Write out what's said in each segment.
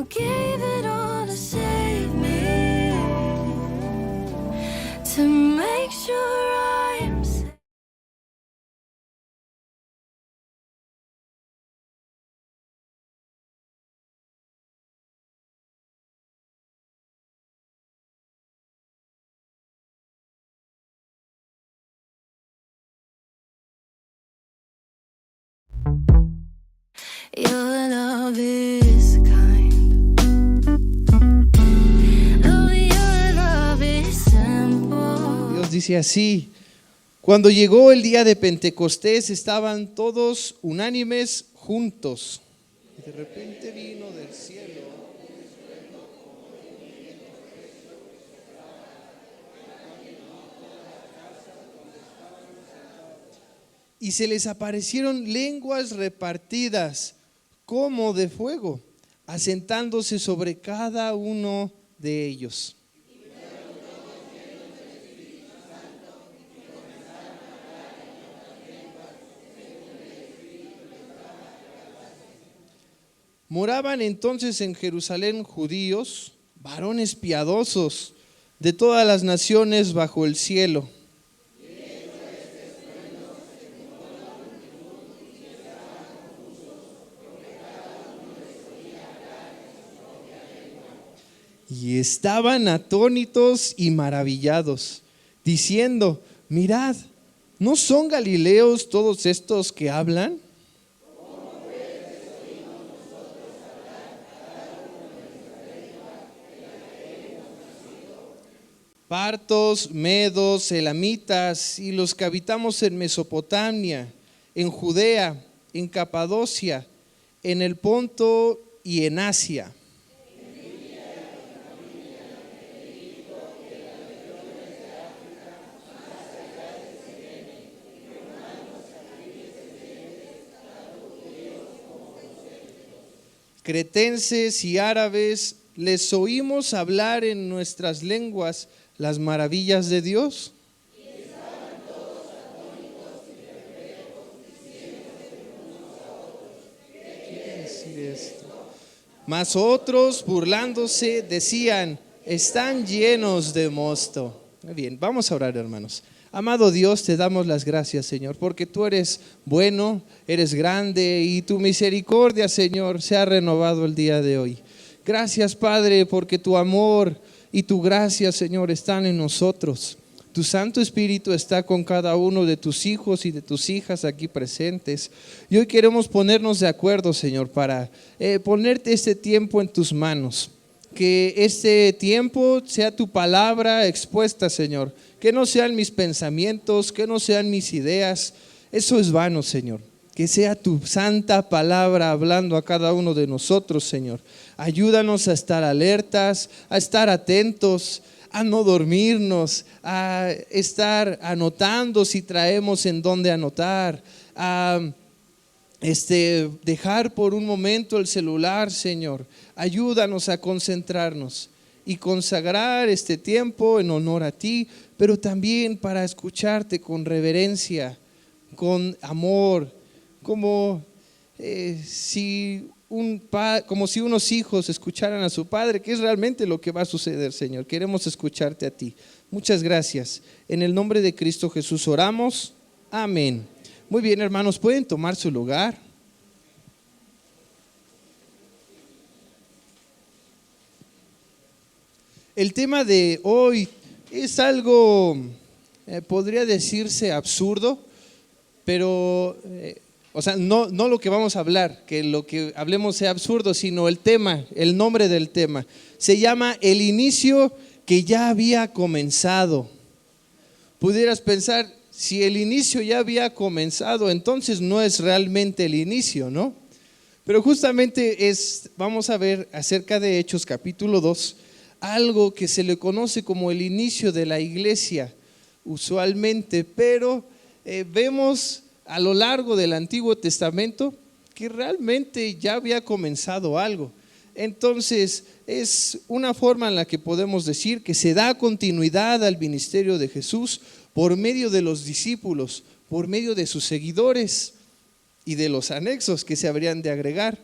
gave it all to save me, to make sure I'm safe. Your love is kind. Oh, your love is simple. Dios dice así: cuando llegó el día de Pentecostés, estaban todos unánimes juntos. Y de repente vino del cielo y se les aparecieron lenguas repartidas como de fuego, asentándose sobre cada uno de ellos. Moraban entonces en Jerusalén judíos, varones piadosos de todas las naciones bajo el cielo. Y estaban atónitos y maravillados, diciendo: mirad, ¿no son galileos todos estos que hablan? Partos, medos, elamitas y los que habitamos en Mesopotamia, en Judea, en Capadocia, en el Ponto y en Asia. Cretenses y árabes, les oímos hablar en nuestras lenguas las maravillas de Dios. Y estaban todos atónitos y perplejos, diciéndose unos a otros: ¿qué quiere decir esto? Mas otros, burlándose, decían: están llenos de mosto. Muy bien, vamos a orar, hermanos. Amado Dios, te damos las gracias, Señor, porque tú eres bueno, eres grande y tu misericordia, Señor, se ha renovado el día de hoy. Gracias, Padre, porque tu amor y tu gracia, Señor, están en nosotros. Tu Santo Espíritu está con cada uno de tus hijos y de tus hijas aquí presentes. Y hoy queremos ponernos de acuerdo, Señor, para ponerte este tiempo en tus manos. Que este tiempo sea tu palabra expuesta, Señor. Que no sean mis pensamientos, que no sean mis ideas. Eso es vano, Señor. Que sea tu santa palabra hablando a cada uno de nosotros, Señor. Ayúdanos a estar alertas, a estar atentos, a no dormirnos, a estar anotando si traemos en dónde anotar, a dejar por un momento el celular, Señor. Ayúdanos a concentrarnos y consagrar este tiempo en honor a ti, pero también para escucharte con reverencia, con amor, como si unos hijos escucharan a su padre, que es realmente lo que va a suceder, Señor. Queremos escucharte a ti. Muchas gracias. En el nombre de Cristo Jesús oramos. Amén. Muy bien, hermanos, pueden tomar su lugar. El tema de hoy es algo, podría decirse absurdo, pero, no lo que vamos a hablar, que lo que hablemos sea absurdo, sino el tema, el nombre del tema. Se llama El inicio que ya había comenzado. Pudieras pensar, si el inicio ya había comenzado, entonces no es realmente el inicio, ¿no? Pero justamente vamos a ver acerca de Hechos capítulo 2, algo que se le conoce como el inicio de la iglesia usualmente, pero vemos a lo largo del Antiguo Testamento que realmente ya había comenzado algo. Entonces es una forma en la que podemos decir que se da continuidad al ministerio de Jesús por medio de los discípulos, por medio de sus seguidores y de los anexos que se habrían de agregar.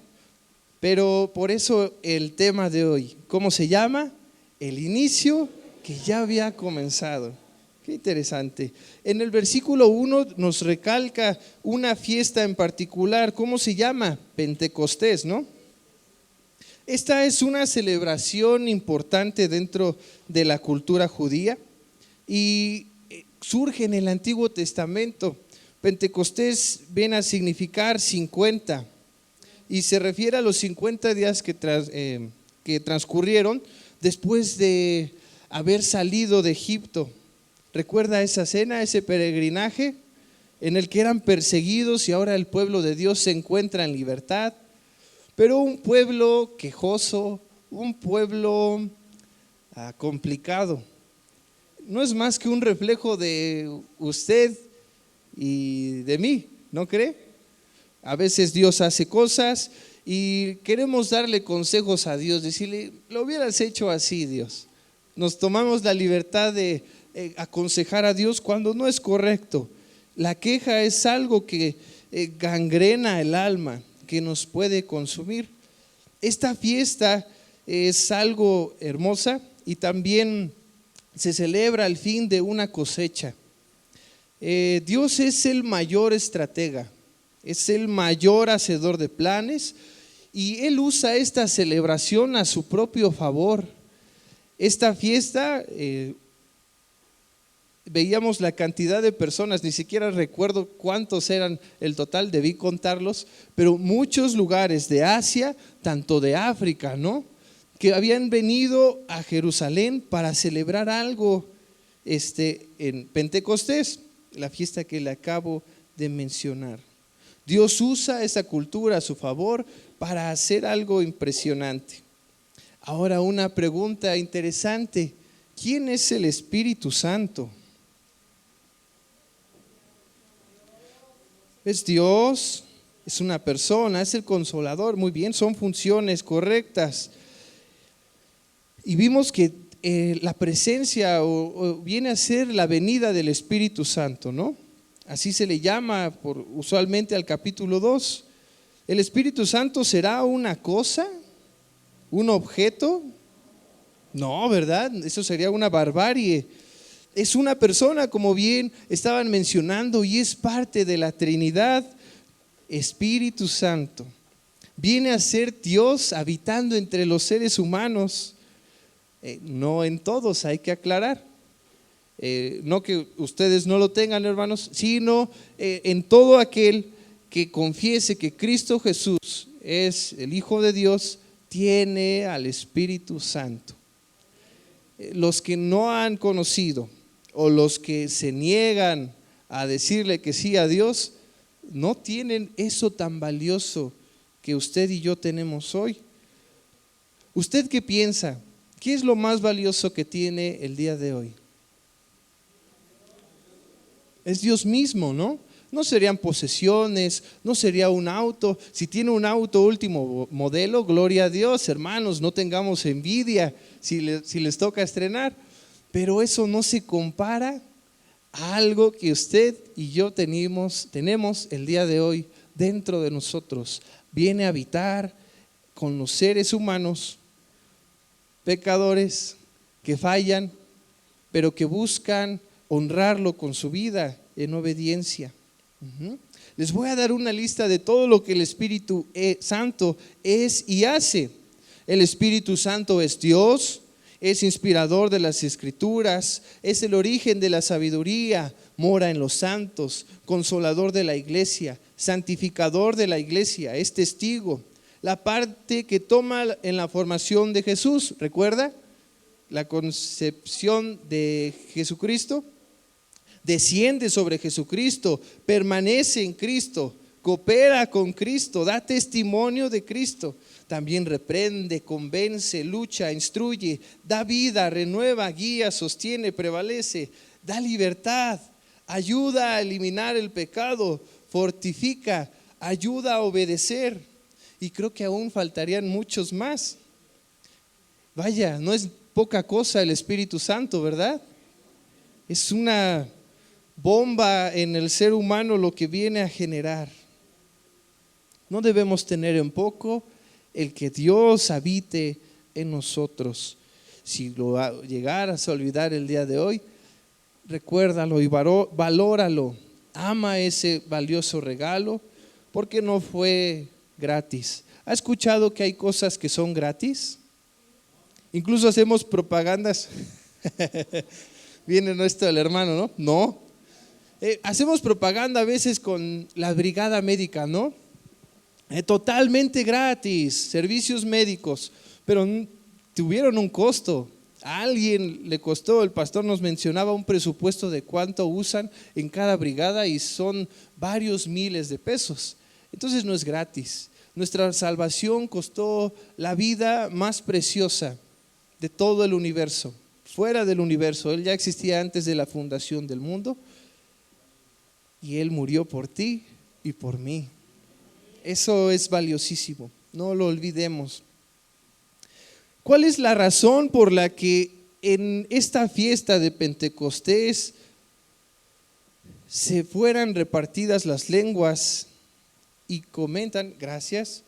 Pero por eso el tema de hoy, ¿cómo se llama? El inicio que ya había comenzado. Qué interesante. En el versículo 1 nos recalca una fiesta en particular. ¿Cómo se llama? Pentecostés, ¿no? Esta es una celebración importante dentro de la cultura judía y surge en el Antiguo Testamento. Pentecostés viene a significar 50 y se refiere a los 50 días que transcurrieron después de haber salido de Egipto. ¿Recuerda esa cena, ese peregrinaje en el que eran perseguidos y ahora el pueblo de Dios se encuentra en libertad? Pero un pueblo quejoso, un pueblo complicado. No es más que un reflejo de usted y de mí, ¿no cree? A veces Dios hace cosas y queremos darle consejos a Dios, decirle, lo hubieras hecho así, Dios. Nos tomamos la libertad de aconsejar a Dios cuando no es correcto. La queja es algo que gangrena el alma, que nos puede consumir. Esta fiesta es algo hermosa y también se celebra el fin de una cosecha. Dios es el mayor estratega, es el mayor hacedor de planes y Él usa esta celebración a su propio favor. Esta fiesta, veíamos la cantidad de personas, ni siquiera recuerdo cuántos eran el total, debí contarlos, pero muchos lugares de Asia, tanto de África, ¿no?, que habían venido a Jerusalén para celebrar algo en Pentecostés, la fiesta que le acabo de mencionar. Dios usa esa cultura a su favor para hacer algo impresionante. Ahora una pregunta interesante, ¿quién es el Espíritu Santo? Es Dios, es una persona, es el Consolador, muy bien, son funciones correctas. Y vimos que la presencia o viene a ser la venida del Espíritu Santo, ¿no? Así se le llama usualmente al capítulo 2. ¿El Espíritu Santo será una cosa? ¿Un objeto? No, ¿verdad? Eso sería una barbarie. Es una persona, como bien estaban mencionando, y es parte de la Trinidad. Espíritu Santo viene a ser Dios habitando entre los seres humanos. No en todos, hay que aclarar. No que ustedes no lo tengan, hermanos, sino en todo aquel que confiese que Cristo Jesús es el Hijo de Dios, tiene al Espíritu Santo. Los que no han conocido o los que se niegan a decirle que sí a Dios, no tienen eso tan valioso que usted y yo tenemos hoy. ¿Usted qué piensa? ¿Qué es lo más valioso que tiene el día de hoy? Es Dios mismo, ¿no? No serían posesiones, no sería un auto. Si tiene un auto último modelo, gloria a Dios, hermanos, no tengamos envidia si les toca estrenar. Pero eso no se compara a algo que usted y yo tenemos el día de hoy dentro de nosotros. Viene a habitar con los seres humanos, pecadores que fallan, pero que buscan honrarlo con su vida en obediencia. Les voy a dar una lista de todo lo que el Espíritu Santo es y hace. El Espíritu Santo es Dios, es inspirador de las Escrituras, es el origen de la sabiduría, mora en los santos, consolador de la iglesia, santificador de la iglesia, es testigo. La parte que toma en la formación de Jesús, ¿recuerda? La concepción de Jesucristo, desciende sobre Jesucristo, permanece en Cristo, coopera con Cristo, da testimonio de Cristo. También reprende, convence, lucha, instruye, da vida, renueva, guía, sostiene, prevalece, da libertad, ayuda a eliminar el pecado, fortifica, ayuda a obedecer. Y creo que aún faltarían muchos más. Vaya, no es poca cosa el Espíritu Santo, ¿verdad? Es una bomba en el ser humano lo que viene a generar. No debemos tener en poco el que Dios habite en nosotros. Si lo llegaras a olvidar el día de hoy, recuérdalo y valóralo. Ama ese valioso regalo porque no fue gratis. ¿Ha escuchado que hay cosas que son gratis? Incluso hacemos propagandas. Viene nuestro el hermano, ¿no? No. Hacemos propaganda a veces con la brigada médica, ¿no? Totalmente gratis, servicios médicos, pero tuvieron un costo. A alguien le costó, el pastor nos mencionaba un presupuesto de cuánto usan en cada brigada y son varios miles de pesos. Entonces no es gratis. Nuestra salvación costó la vida más preciosa de todo el universo, fuera del universo. Él ya existía antes de la fundación del mundo y Él murió por ti y por mí. Eso es valiosísimo, no lo olvidemos. ¿Cuál es la razón por la que en esta fiesta de Pentecostés se fueran repartidas las lenguas y comentan, gracias,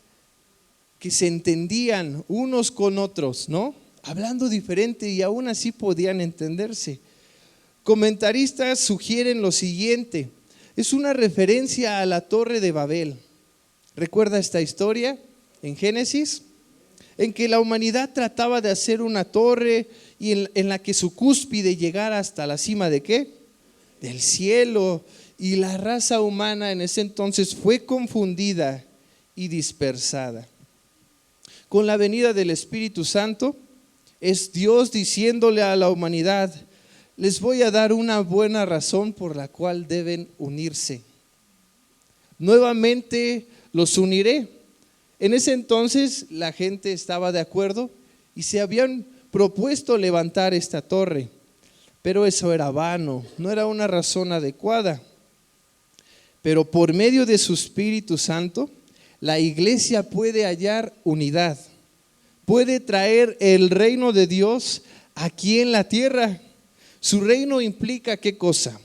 que se entendían unos con otros, ¿no? Hablando diferente y aún así podían entenderse? Comentaristas sugieren lo siguiente: es una referencia a la Torre de Babel. ¿Recuerda esta historia en Génesis? En que la humanidad trataba de hacer una torre y en la que su cúspide llegara hasta la cima ¿de qué? Del cielo. Y la raza humana en ese entonces fue confundida y dispersada. Con la venida del Espíritu Santo, es Dios diciéndole a la humanidad: les voy a dar una buena razón por la cual deben unirse. Nuevamente los uniré. En ese entonces la gente estaba de acuerdo y se habían propuesto levantar esta torre, pero eso era vano, no era una razón adecuada. Pero por medio de su Espíritu Santo, la iglesia puede hallar unidad, puede traer el reino de Dios aquí en la tierra. Su reino implica ¿qué cosa?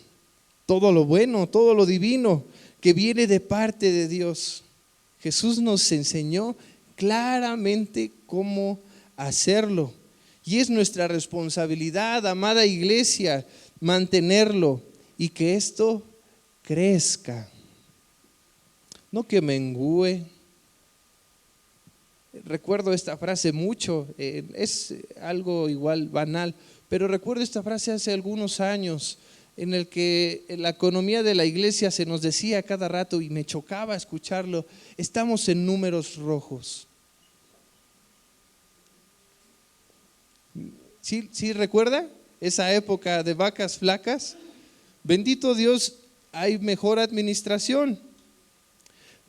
Todo lo bueno, todo lo divino que viene de parte de Dios. Jesús nos enseñó claramente cómo hacerlo. Y es nuestra responsabilidad, amada iglesia, mantenerlo y que esto crezca. No que mengüe. Recuerdo esta frase mucho, es algo igual banal, pero recuerdo esta frase hace algunos años en el que la economía de la iglesia se nos decía cada rato y me chocaba escucharlo: estamos en números rojos. ¿Sí recuerda esa época de vacas flacas? Bendito Dios, hay mejor administración,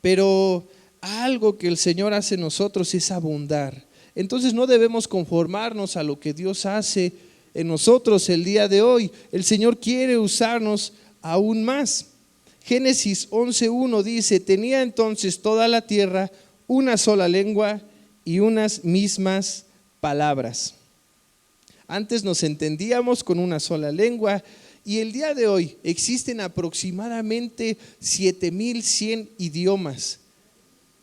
pero algo que el Señor hace en nosotros es abundar. Entonces no debemos conformarnos a lo que Dios hace en nosotros el día de hoy. El Señor quiere usarnos aún más. Génesis 11:1 dice: tenía entonces toda la tierra una sola lengua y unas mismas palabras. Antes nos entendíamos con una sola lengua y el día de hoy existen aproximadamente 7,100 idiomas.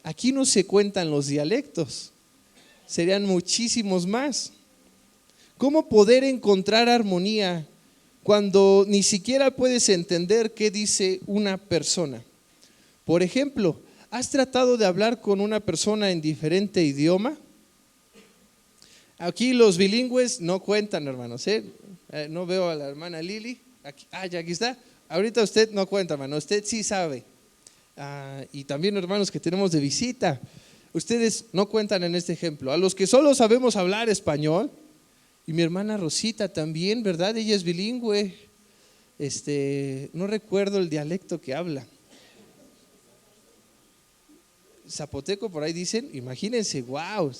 Aquí no se cuentan los dialectos, serían muchísimos más. ¿Cómo poder encontrar armonía cuando ni siquiera puedes entender qué dice una persona? Por ejemplo, ¿has tratado de hablar con una persona en diferente idioma? Aquí los bilingües no cuentan, hermanos, ¿eh? No veo a la hermana Lili. Ya aquí está. Ahorita usted no cuenta, hermano, usted sí sabe. Y también hermanos que tenemos de visita, ustedes no cuentan en este ejemplo. A los que solo sabemos hablar español, y mi hermana Rosita también, ¿verdad? Ella es bilingüe. No recuerdo el dialecto que habla. Zapoteco por ahí dicen, imagínense, wow.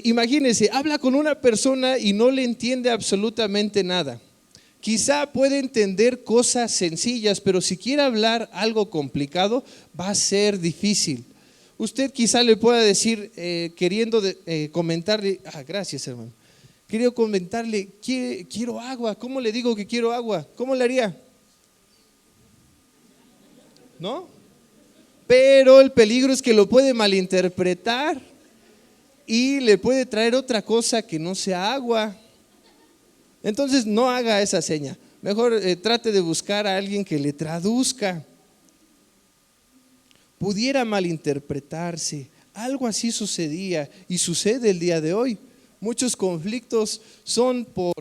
Imagínense, habla con una persona y no le entiende absolutamente nada. Quizá puede entender cosas sencillas, pero si quiere hablar algo complicado, va a ser difícil. Usted quizá le pueda decir, queriendo comentarle, gracias hermano, quería comentarle, quiero agua. ¿Cómo le digo que quiero agua? ¿Cómo le haría? ¿No? pero el peligro es que lo puede malinterpretar y le puede traer otra cosa que no sea agua. Entonces no haga esa seña, mejor trate de buscar a alguien que le traduzca. Pudiera malinterpretarse, algo así sucedía y sucede el día de hoy. Muchos conflictos son por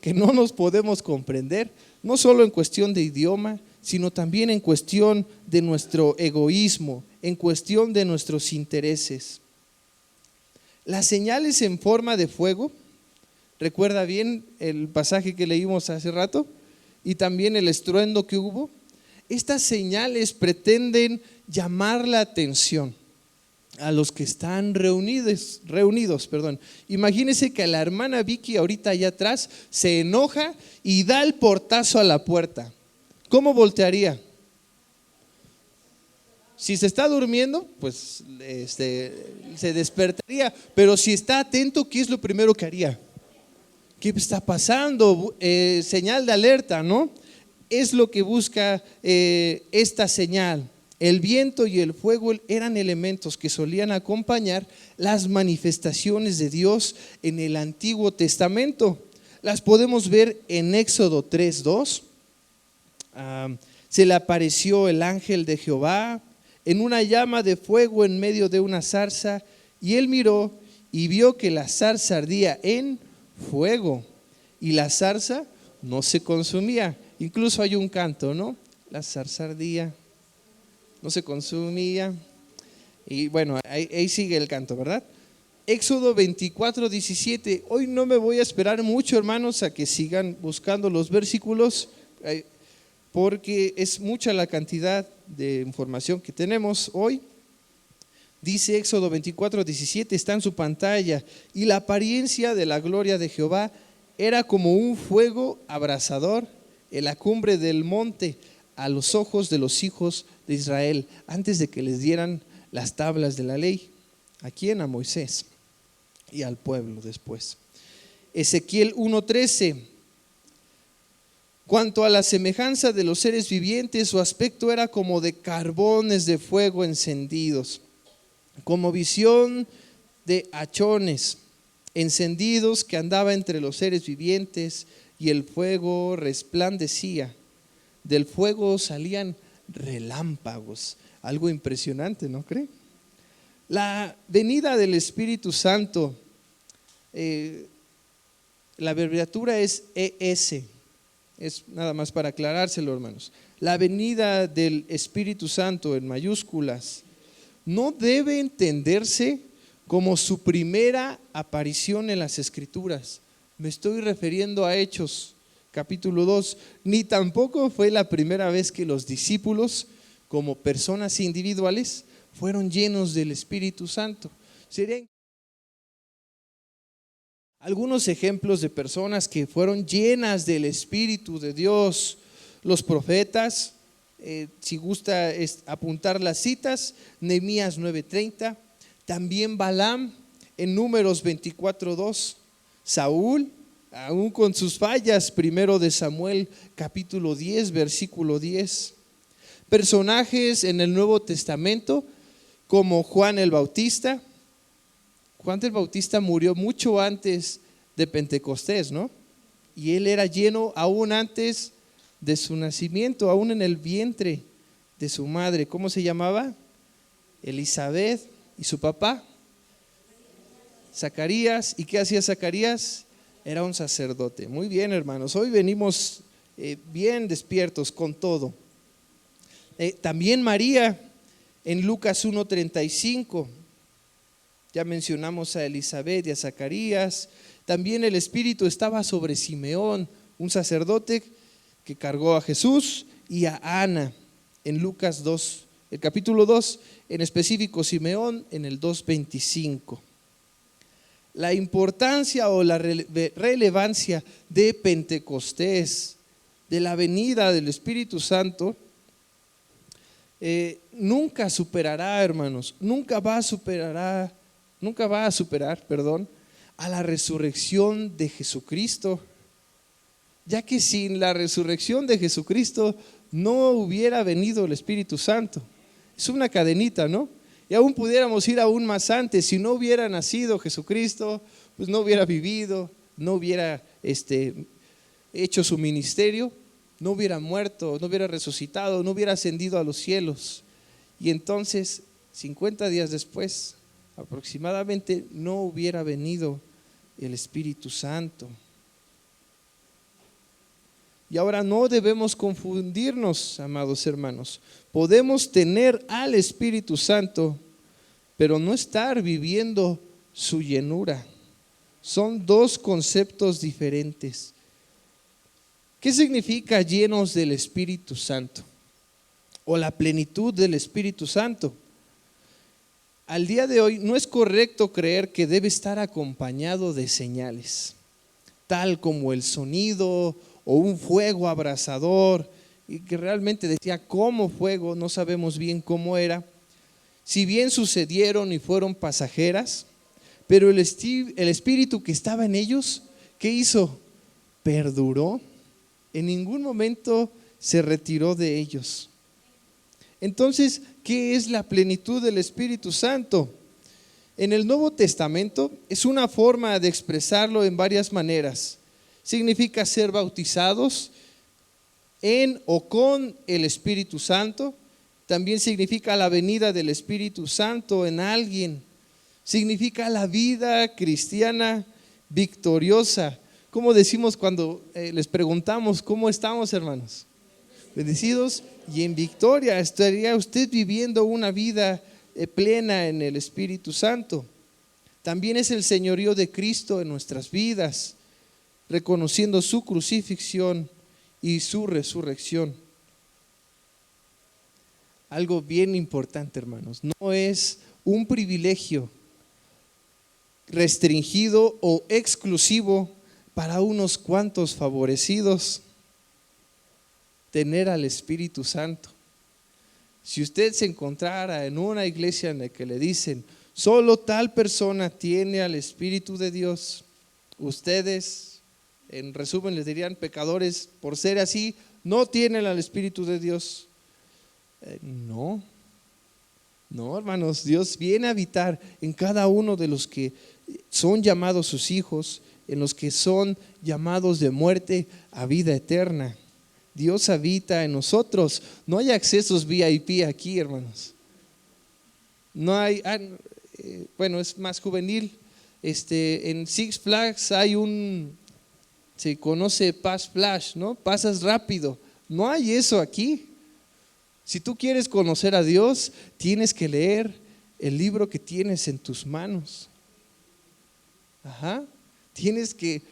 que no nos podemos comprender, no solo en cuestión de idioma, sino también en cuestión de nuestro egoísmo, en cuestión de nuestros intereses. Las señales en forma de fuego, recuerda bien el pasaje que leímos hace rato y también el estruendo que hubo. Estas señales pretenden llamar la atención a los que están reunidos. Imagínense que la hermana Vicky ahorita allá atrás se enoja y da el portazo a la puerta. ¿Cómo voltearía? Si se está durmiendo, pues se despertaría, pero si está atento, ¿qué es lo primero que haría? ¿Qué está pasando? Señal de alerta, ¿no? Es lo que busca esta señal. El viento y el fuego eran elementos que solían acompañar las manifestaciones de Dios en el Antiguo Testamento. Las podemos ver en Éxodo 3:2. Se le apareció el ángel de Jehová en una llama de fuego en medio de una zarza, y él miró y vio que la zarza ardía en fuego y la zarza no se consumía. Incluso hay un canto, ¿no? La zarza ardía, no se consumía. Y bueno, ahí sigue el canto, ¿verdad? Éxodo 24:17. Hoy no me voy a esperar mucho, hermanos, a que sigan buscando los versículos, porque es mucha la cantidad de información que tenemos hoy. Dice Éxodo 24:17, está en su pantalla: y la apariencia de la gloria de Jehová era como un fuego abrasador en la cumbre del monte a los ojos de los hijos de Israel, antes de que les dieran las tablas de la ley. ¿A quién? A Moisés y al pueblo después. Ezequiel 1:13. Cuanto a la semejanza de los seres vivientes, su aspecto era como de carbones de fuego encendidos, como visión de hachones encendidos que andaba entre los seres vivientes, y el fuego resplandecía. Del fuego salían relámpagos. Algo impresionante, ¿no cree? La venida del Espíritu Santo, la abreviatura es ES. Es nada más para aclarárselo, hermanos. La venida del Espíritu Santo en mayúsculas no debe entenderse como su primera aparición en las Escrituras. Me estoy refiriendo a Hechos capítulo 2, ni tampoco fue la primera vez que los discípulos, como personas individuales, fueron llenos del Espíritu Santo. Serían algunos ejemplos de personas que fueron llenas del Espíritu de Dios: los profetas, si gusta apuntar las citas, Nehemías 9:30, también Balaam en Números 24:2, Saúl, aún con sus fallas, primero de Samuel capítulo 10, versículo 10. Personajes en el Nuevo Testamento como Juan el Bautista. Juan el Bautista murió mucho antes de Pentecostés, ¿no? Y él era lleno aún antes de su nacimiento, aún en el vientre de su madre. ¿Cómo se llamaba? Elizabeth. ¿Y su papá? Zacarías. ¿Y qué hacía Zacarías? Era un sacerdote. Muy bien, hermanos, hoy venimos bien despiertos con todo. También María en Lucas 1:35. Ya mencionamos a Elizabeth y a Zacarías. También el Espíritu estaba sobre Simeón, un sacerdote que cargó a Jesús, y a Ana en Lucas 2, el capítulo 2, en específico Simeón en el 2:25. La importancia o la relevancia de Pentecostés, de la venida del Espíritu Santo, nunca superará, hermanos, nunca va a superar, a la resurrección de Jesucristo, ya que sin la resurrección de Jesucristo no hubiera venido el Espíritu Santo. Es una cadenita, ¿no? Y aún pudiéramos ir aún más antes. Si no hubiera nacido Jesucristo, pues no hubiera vivido, no hubiera hecho su ministerio, no hubiera muerto, no hubiera resucitado, no hubiera ascendido a los cielos. Y entonces, 50 días después, aproximadamente, no hubiera venido el Espíritu Santo. Y ahora no debemos confundirnos, amados hermanos. Podemos tener al Espíritu Santo, pero no estar viviendo su llenura. Son dos conceptos diferentes. ¿Qué significa llenos del Espíritu Santo? O la plenitud del Espíritu Santo. Al día de hoy no es correcto creer que debe estar acompañado de señales, tal como el sonido o un fuego abrasador, y que realmente decía como fuego, no sabemos bien cómo era. Si bien sucedieron y fueron pasajeras, pero el espíritu que estaba en ellos, ¿qué hizo? Perduró. En ningún momento se retiró de ellos. Entonces, ¿qué es la plenitud del Espíritu Santo? En el Nuevo Testamento es una forma de expresarlo en varias maneras. Significa ser bautizados en o con el Espíritu Santo. También significa la venida del Espíritu Santo en alguien. Significa la vida cristiana victoriosa. ¿Cómo decimos cuando les preguntamos cómo estamos, hermanos? Bendecidos y en victoria. ¿Estaría usted viviendo una vida plena en el Espíritu Santo? También es el señorío de Cristo en nuestras vidas, reconociendo su crucifixión y su resurrección. Algo bien importante, hermanos, no es un privilegio restringido o exclusivo para unos cuantos favorecidos tener al Espíritu Santo. Si usted se encontrara en una iglesia en la que le dicen, solo tal persona tiene al Espíritu de Dios, ustedes, en resumen, les dirían pecadores, por ser así, no tienen al Espíritu de Dios. No, hermanos, Dios viene a habitar en cada uno de los que son llamados sus hijos, en los que son llamados de muerte a vida eterna. Dios habita en nosotros. No hay accesos VIP aquí, hermanos. No hay, bueno, es más juvenil. En Six Flags hay se conoce Pass Flash, ¿no? Pasas rápido. No hay eso aquí. Si tú quieres conocer a Dios, tienes que leer el libro que tienes en tus manos. Tienes que,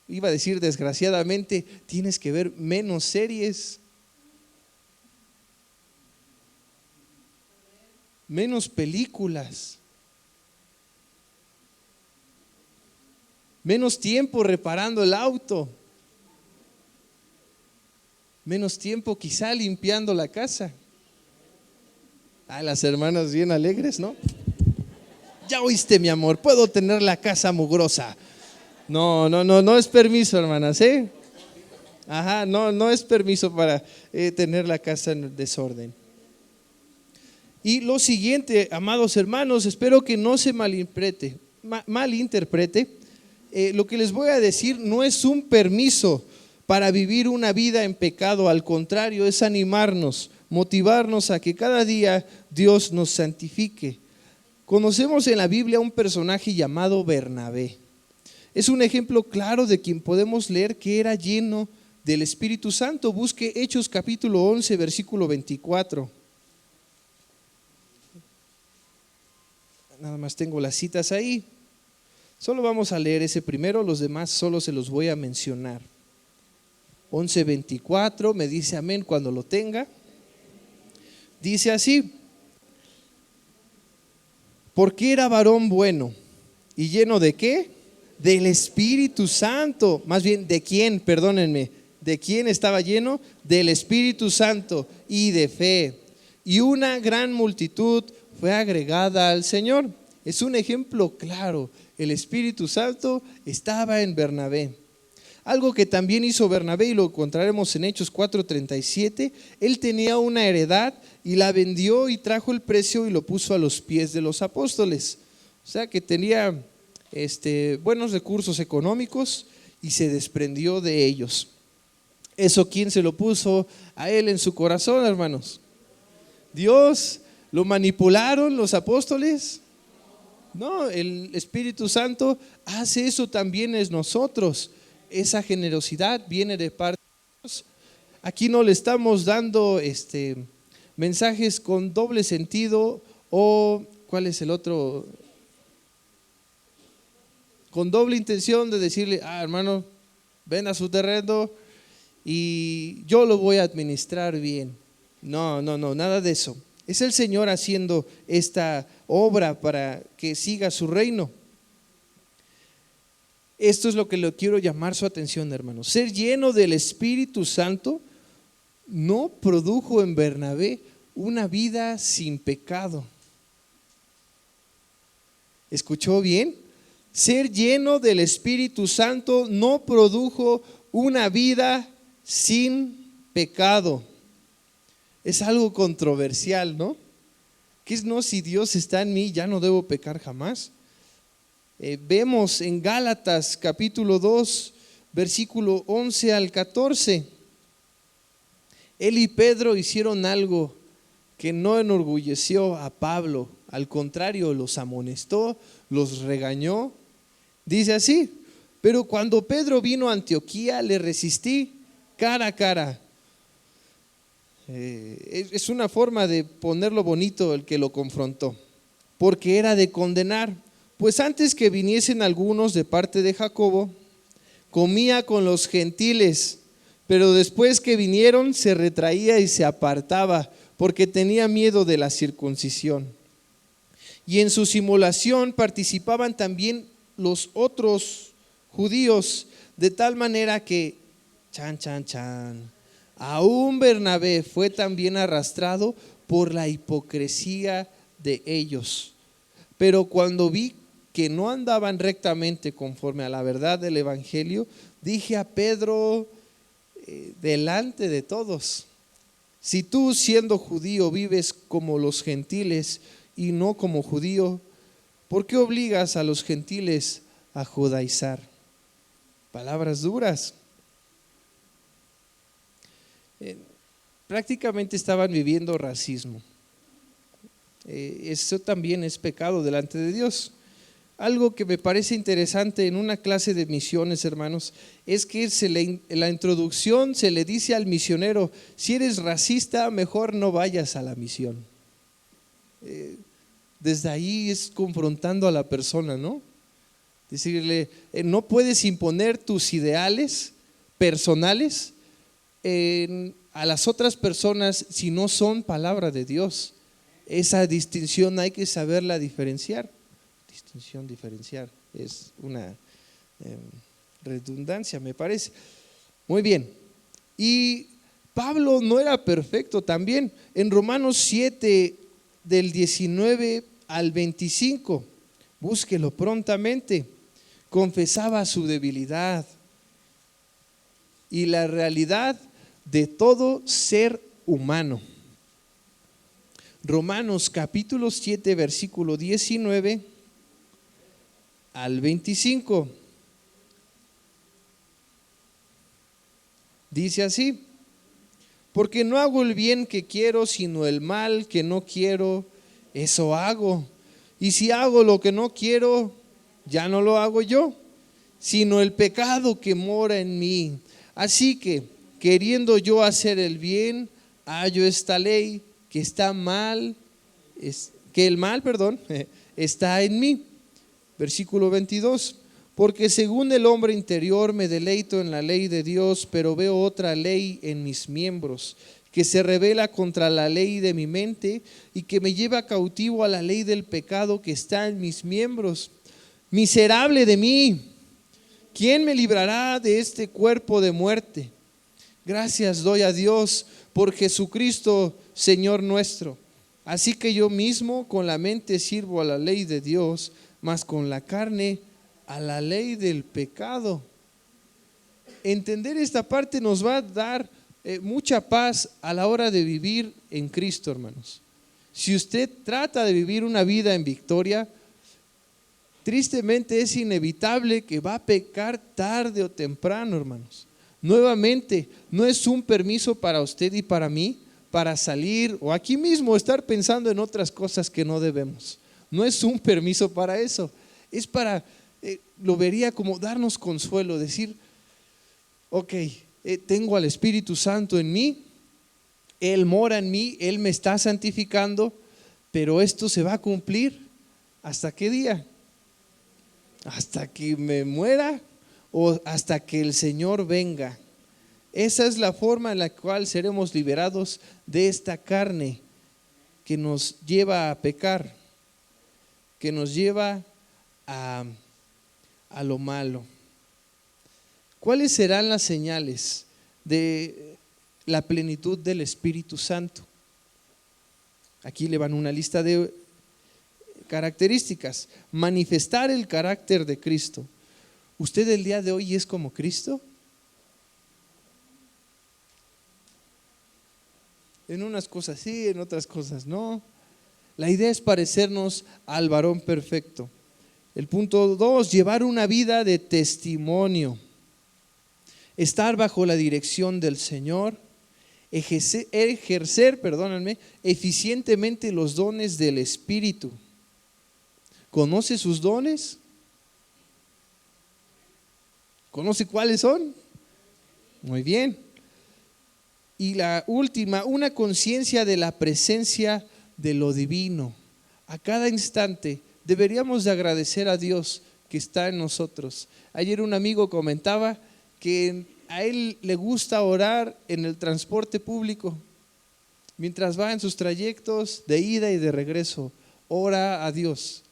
iba a decir desgraciadamente, tienes que ver menos series, menos películas, menos tiempo reparando el auto, menos tiempo quizá limpiando la casa. Las hermanas bien alegres, ¿no? Ya oíste, mi amor, puedo tener la casa mugrosa. No es permiso, hermanas, ¿eh? No es permiso para tener la casa en desorden. Y lo siguiente, amados hermanos, espero que no se malinterprete. Lo que les voy a decir no es un permiso para vivir una vida en pecado, al contrario, es animarnos, motivarnos a que cada día Dios nos santifique. Conocemos en la Biblia un personaje llamado Bernabé. Es un ejemplo claro de quien podemos leer que era lleno del Espíritu Santo. Busque Hechos capítulo 11, versículo 24. Nada más tengo las citas ahí. Solo vamos a leer ese primero, los demás solo se los voy a mencionar. 11:24, me dice amén cuando lo tenga. Dice así: porque era varón bueno y lleno de ¿qué? Del Espíritu Santo. Más bien, ¿de quién? Perdónenme. ¿De quién estaba lleno? Del Espíritu Santo y de fe. Y una gran multitud fue agregada al Señor. Es un ejemplo claro. El Espíritu Santo estaba en Bernabé. Algo que también hizo Bernabé, y lo encontraremos en Hechos 4:37, él tenía una heredad y la vendió y trajo el precio y lo puso a los pies de los apóstoles. O sea que tenía buenos recursos económicos y se desprendió de ellos. ¿Eso quién se lo puso a él en su corazón, hermanos? ¿Dios? ¿Lo manipularon los apóstoles? No, el Espíritu Santo hace eso también en nosotros. Esa generosidad viene de parte de Dios. Aquí no le estamos dando mensajes con doble sentido o ¿cuál es el otro? Con doble intención de decirle, hermano, ven a su terreno y yo lo voy a administrar bien. No, nada de eso. Es el Señor haciendo esta obra para que siga su reino. Esto es lo que le quiero llamar su atención, hermanos. Ser lleno del Espíritu Santo no produjo en Bernabé una vida sin pecado. ¿Escuchó bien? Ser lleno del Espíritu Santo no produjo una vida sin pecado. Es algo controversial, ¿no? ¿Qué es no? Si Dios está en mí, ya no debo pecar jamás. Vemos en Gálatas capítulo 2, versículo 11 al 14. Él y Pedro hicieron algo que no enorgulleció a Pablo, al contrario, los amonestó, los regañó. Dice así: pero cuando Pedro vino a Antioquía, le resistí cara a cara. Es una forma de ponerlo bonito el que lo confrontó, porque era de condenar. Pues antes que viniesen algunos de parte de Jacobo, comía con los gentiles, pero después que vinieron se retraía y se apartaba, porque tenía miedo de la circuncisión. Y en su simulación participaban también los otros judíos, de tal manera que, aún Bernabé fue también arrastrado por la hipocresía de ellos. Pero cuando vi que no andaban rectamente conforme a la verdad del evangelio, dije a Pedro delante de todos: si tú, siendo judío, vives como los gentiles y no como judío, ¿por qué obligas a los gentiles a judaizar? Palabras duras. Prácticamente estaban viviendo racismo. Eso también es pecado delante de Dios. Algo que me parece interesante en una clase de misiones, hermanos, es que en la introducción se le dice al misionero: si eres racista, mejor no vayas a la misión. Desde ahí es confrontando a la persona, ¿no? Decirle, no puedes imponer tus ideales personales a las otras personas si no son palabra de Dios. Esa distinción hay que saberla diferenciar. Diferenciar es una redundancia, me parece. Muy bien. Y Pablo no era perfecto también. En Romanos 7, del 19 al 25, búsquelo prontamente, confesaba su debilidad y la realidad de todo ser humano. Romanos capítulo 7, versículo 19 al 25. Dice así: porque no hago el bien que quiero, sino el mal que no quiero, eso hago. Y si hago lo que no quiero, ya no lo hago yo, sino el pecado que mora en mí. Así que, queriendo yo hacer el bien, hallo esta ley, que el mal está en mí. Versículo 22. Porque según el hombre interior me deleito en la ley de Dios, pero veo otra ley en mis miembros, que se rebela contra la ley de mi mente y que me lleva cautivo a la ley del pecado que está en mis miembros. Miserable de mí, ¿quién me librará de este cuerpo de muerte? Gracias doy a Dios por Jesucristo, Señor nuestro. Así que yo mismo con la mente sirvo a la ley de Dios, mas con la carne a la ley del pecado. entender esta parte nos va a dar mucha paz a la hora de vivir en Cristo, hermanos. Si usted trata de vivir una vida en victoria, tristemente es inevitable que va a pecar tarde o temprano, hermanos. Nuevamente, no es un permiso para usted y para mí para salir o aquí mismo estar pensando en otras cosas que no debemos. No es un permiso para eso. Es para, lo vería como darnos consuelo, decir, ok, tengo al Espíritu Santo en mí, Él mora en mí, Él me está santificando, pero esto se va a cumplir ¿hasta qué día? ¿Hasta que me muera o hasta que el Señor venga? Esa es la forma en la cual seremos liberados de esta carne que nos lleva a pecar, que nos lleva a lo malo. ¿Cuáles serán las señales de la plenitud del Espíritu Santo? Aquí le van una lista de características. Manifestar el carácter de Cristo. ¿Usted el día de hoy es como Cristo? En unas cosas sí, en otras cosas no. La idea es parecernos al varón perfecto. El punto 2, llevar una vida de testimonio. Estar bajo la dirección del Señor. Ejercer, eficientemente los dones del Espíritu. ¿Conoce sus dones? ¿Conoce cuáles son? Muy bien. Y la última, una conciencia de la presencia de lo divino. A cada instante deberíamos de agradecer a Dios que está en nosotros. Ayer un amigo comentaba que a él le gusta orar en el transporte público. Mientras va en sus trayectos de ida y de regreso, ora a Dios.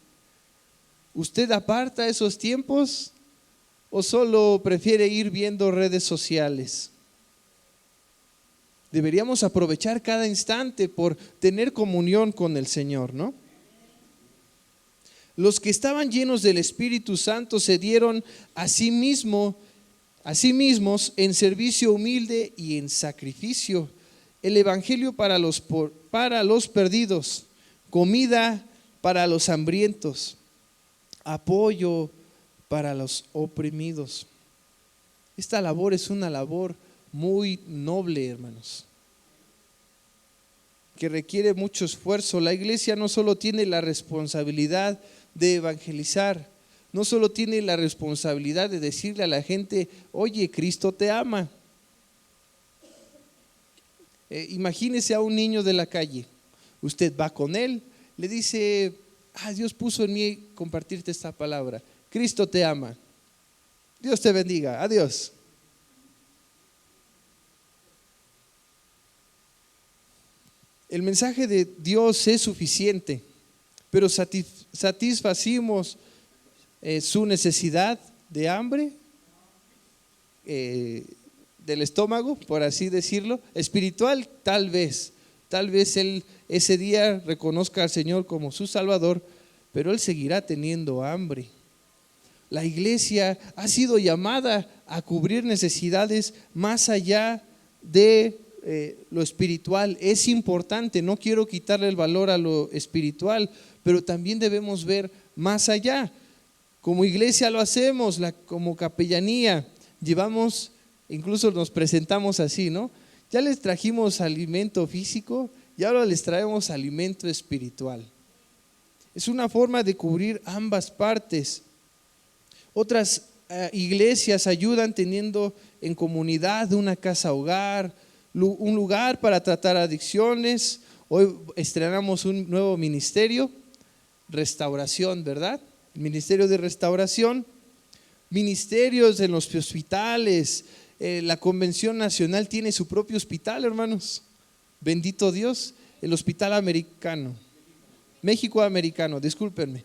¿Usted aparta esos tiempos o solo prefiere ir viendo redes sociales? Deberíamos aprovechar cada instante por tener comunión con el Señor, ¿no? Los que estaban llenos del Espíritu Santo se dieron a sí mismos en servicio humilde y en sacrificio. El evangelio para los perdidos, comida para los hambrientos, apoyo para los oprimidos. Esta labor es una labor muy noble, hermanos, que requiere mucho esfuerzo. La iglesia no solo tiene la responsabilidad de evangelizar, no solo tiene la responsabilidad de decirle a la gente, oye, Cristo te ama. Imagínese a un niño de la calle, usted va con él, le dice, Dios puso en mí compartirte esta palabra, Cristo te ama, Dios te bendiga, adiós. El mensaje de Dios es suficiente, pero satisfacimos su necesidad de hambre, del estómago, por así decirlo, espiritual, tal vez él ese día reconozca al Señor como su Salvador, pero él seguirá teniendo hambre. La iglesia ha sido llamada a cubrir necesidades más allá de lo espiritual. Es importante, no quiero quitarle el valor a lo espiritual, pero también debemos ver más allá. Como iglesia lo hacemos, como capellanía, llevamos, incluso nos presentamos así, ¿no? Ya les trajimos alimento físico y ahora les traemos alimento espiritual. Es una forma de cubrir ambas partes. Otras iglesias ayudan teniendo en comunidad una casa hogar, un lugar para tratar adicciones. Hoy estrenamos un nuevo ministerio, restauración, ¿verdad? El ministerio de restauración, ministerios en los hospitales. La Convención Nacional tiene su propio hospital, hermanos. Bendito Dios, el hospital americano, México americano, discúlpenme.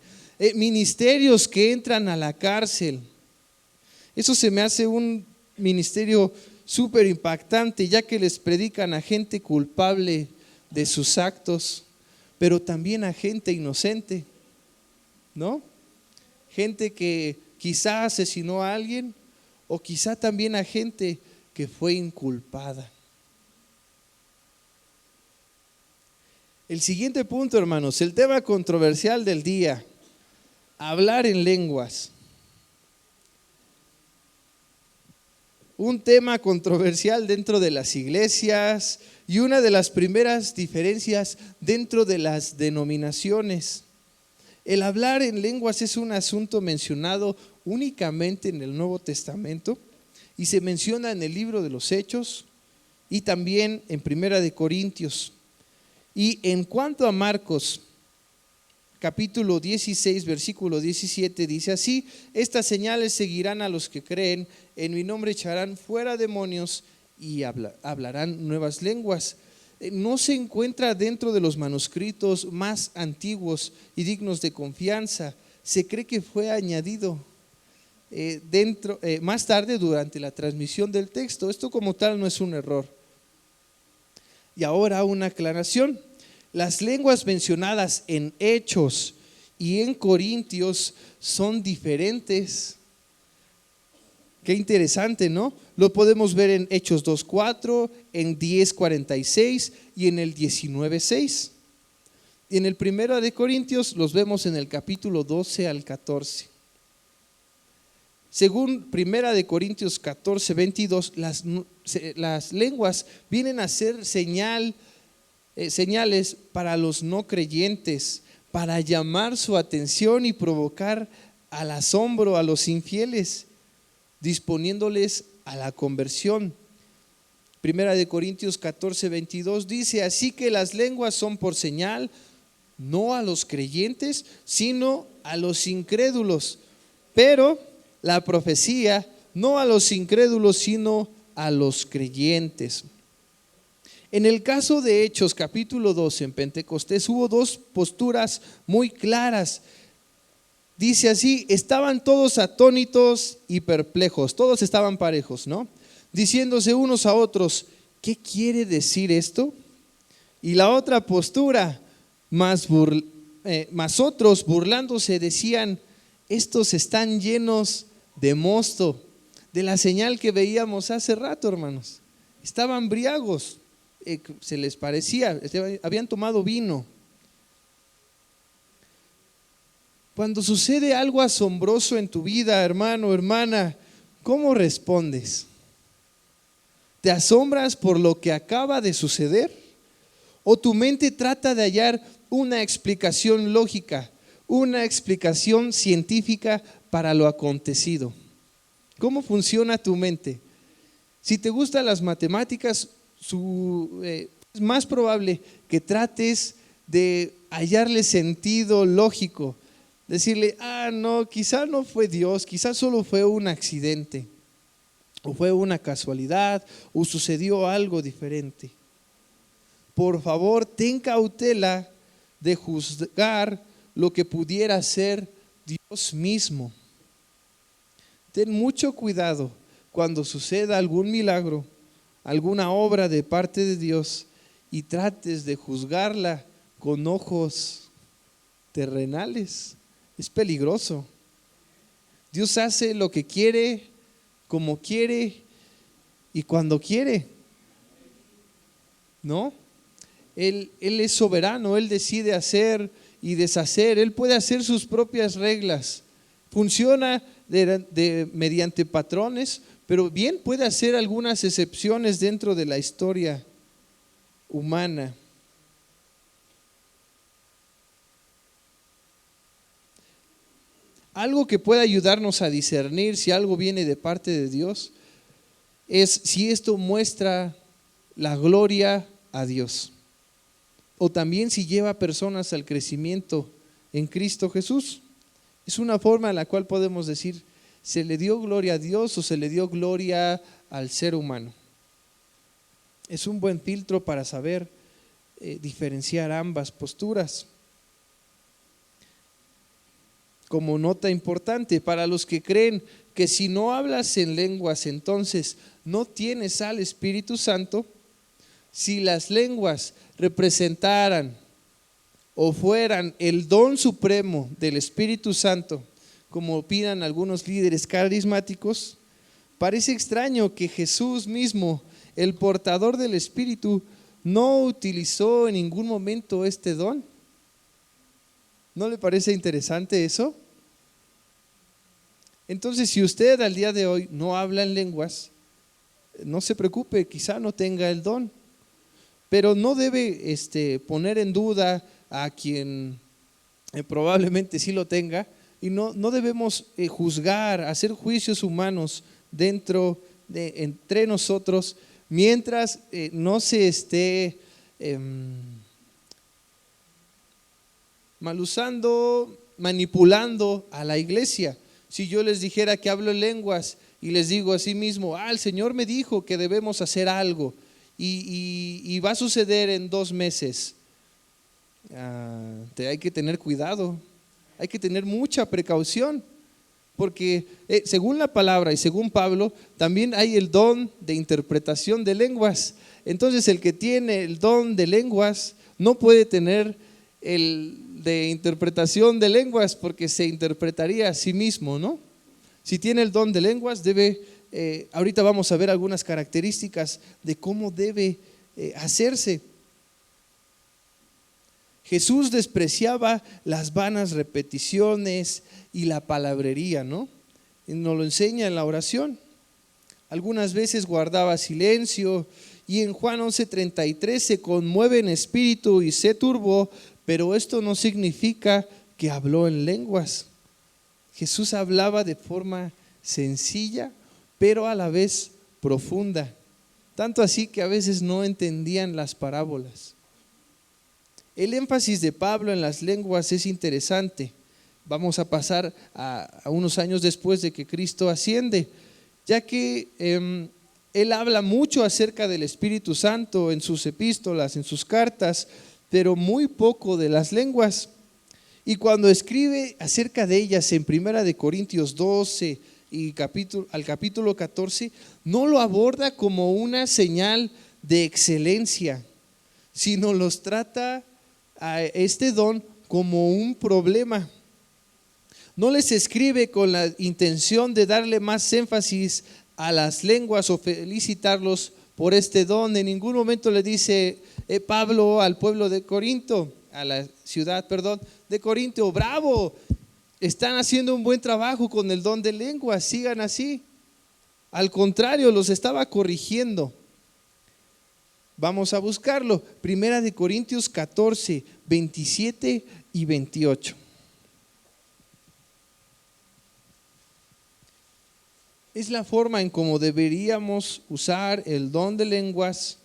Ministerios que entran a la cárcel. Eso se me hace un ministerio súper impactante, ya que les predican a gente culpable de sus actos, pero también a gente inocente, ¿no? Gente que quizá asesinó a alguien o quizá también a gente que fue inculpada. El siguiente punto, hermanos, el tema controversial del día: hablar en lenguas. Un tema controversial dentro de las iglesias y una de las primeras diferencias dentro de las denominaciones. El hablar en lenguas es un asunto mencionado únicamente en el Nuevo Testamento y se menciona en el libro de los Hechos y también en Primera de Corintios. Y en cuanto a Marcos, capítulo 16, versículo 17, dice así: estas señales seguirán a los que creen, en mi nombre echarán fuera demonios y hablarán nuevas lenguas. No se encuentra dentro de los manuscritos más antiguos y dignos de confianza. Se cree que fue añadido más tarde durante la transmisión del texto. Esto como tal no es un error. Y ahora una aclaración: las lenguas mencionadas en Hechos y en Corintios son diferentes. Qué interesante, ¿no? Lo podemos ver en Hechos 2:4, en 10:46 y en el 19:6. Y en el Primero de Corintios los vemos en el capítulo 12 al 14. Según Primera de Corintios 14:22, las lenguas vienen a ser señales para los no creyentes, para llamar su atención y provocar al asombro a los infieles, disponiéndoles a la conversión. Primera de Corintios 14:22 dice: así que las lenguas son por señal, no a los creyentes, sino a los incrédulos, pero la profecía no a los incrédulos, sino a los creyentes. En el caso de Hechos capítulo 12 en Pentecostés hubo dos posturas muy claras. Dice así: estaban todos atónitos y perplejos, todos estaban parejos, ¿no? Diciéndose unos a otros: ¿qué quiere decir esto? Y la otra postura, más otros burlándose decían: estos están llenos de mosto. De la señal que veíamos hace rato, hermanos. Estaban briagos, se les parecía, habían tomado vino. Cuando sucede algo asombroso en tu vida, hermano, hermana, ¿cómo respondes? ¿Te asombras por lo que acaba de suceder? ¿O tu mente trata de hallar una explicación lógica, una explicación científica para lo acontecido? ¿Cómo funciona tu mente? Si te gustan las matemáticas, es más probable que trates de hallarle sentido lógico. Decirle: no, quizá no fue Dios, quizá solo fue un accidente, o fue una casualidad, o sucedió algo diferente. Por favor, ten cautela de juzgar lo que pudiera ser Dios mismo. Ten mucho cuidado cuando suceda algún milagro, alguna obra de parte de Dios, y trates de juzgarla con ojos terrenales. Es peligroso. Dios hace lo que quiere, como quiere y cuando quiere, ¿no? Él es soberano, Él decide hacer y deshacer, Él puede hacer sus propias reglas. Funciona mediante patrones, pero bien puede hacer algunas excepciones dentro de la historia humana. Algo que puede ayudarnos a discernir si algo viene de parte de Dios es si esto muestra la gloria a Dios, o también si lleva a personas al crecimiento en Cristo Jesús. Es una forma en la cual podemos decir: ¿se le dio gloria a Dios o se le dio gloria al ser humano? Es un buen filtro para saber diferenciar ambas posturas. Como nota importante para los que creen que si no hablas en lenguas entonces no tienes al Espíritu Santo, si las lenguas representaran o fueran el don supremo del Espíritu Santo, como opinan algunos líderes carismáticos, Parece extraño que Jesús mismo, el portador del Espíritu, no utilizó en ningún momento este don. ¿No le parece interesante eso? Entonces, si usted al día de hoy no habla en lenguas, no se preocupe, quizá no tenga el don, pero no debe poner en duda a quien probablemente sí lo tenga, y no debemos juzgar, hacer juicios humanos entre nosotros mientras no se esté manipulando a la iglesia. Si yo les dijera que hablo en lenguas y les digo a sí mismo, el Señor me dijo que debemos hacer algo y va a suceder en 2 meses, hay que tener cuidado, hay que tener mucha precaución, porque según la palabra y según Pablo, también hay el don de interpretación de lenguas. Entonces el que tiene el don de lenguas no puede tener el de interpretación de lenguas, porque se interpretaría a sí mismo, ¿no? Si tiene el don de lenguas, debe, ahorita vamos a ver algunas características de cómo debe hacerse. Jesús despreciaba las vanas repeticiones y la palabrería, ¿no? Y nos lo enseña en la oración. Algunas veces guardaba silencio, y en Juan 11:33 se conmueve en espíritu y se turbó, pero esto no significa que habló en lenguas. Jesús hablaba de forma sencilla, pero a la vez profunda, tanto así que a veces no entendían las parábolas. El énfasis de Pablo en las lenguas es interesante. Vamos a pasar a unos años después de que Cristo asciende, ya que él habla mucho acerca del Espíritu Santo en sus epístolas, en sus cartas, pero muy poco de las lenguas. Y cuando escribe acerca de ellas en 1 Corintios 12 y al capítulo 14, no lo aborda como una señal de excelencia, sino los trata a este don como un problema. No les escribe con la intención de darle más énfasis a las lenguas o felicitarlos por este don. En ningún momento le dice Pablo al pueblo de Corinto, a la ciudad, de Corinto: bravo, están haciendo un buen trabajo con el don de lenguas, sigan así. Al contrario, los estaba corrigiendo. Vamos a buscarlo. 1 Corintios 14, 27 y 28. Es la forma en cómo deberíamos usar el don de lenguas.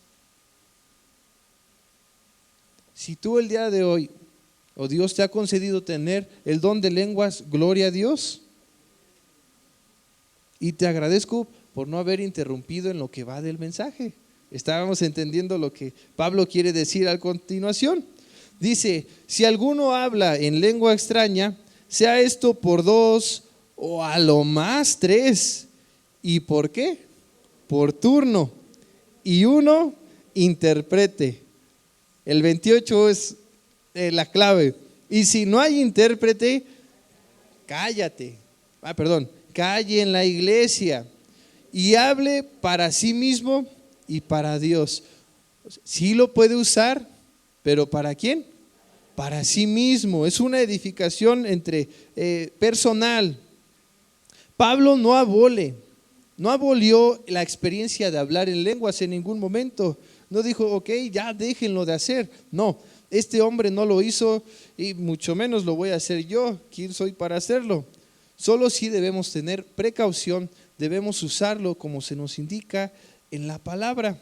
Si tú el día de hoy, o Dios te ha concedido tener el don de lenguas, gloria a Dios. Y te agradezco por no haber interrumpido en lo que va del mensaje. Estábamos entendiendo lo que Pablo quiere decir a continuación. Dice: si alguno habla en lengua extraña, sea esto por 2 o a lo más 3. ¿Y por qué? Por turno. Y uno interprete. El 28 es la clave. Y si no hay intérprete, calle en la iglesia y hable para sí mismo y para Dios. Sí lo puede usar, pero ¿para quién? Para sí mismo. Es una edificación personal. Pablo no abolió la experiencia de hablar en lenguas en ningún momento. No dijo, ok, ya déjenlo de hacer. No, este hombre no lo hizo y mucho menos lo voy a hacer yo. ¿Quién soy para hacerlo? Solo sí debemos tener precaución, debemos usarlo como se nos indica en la palabra.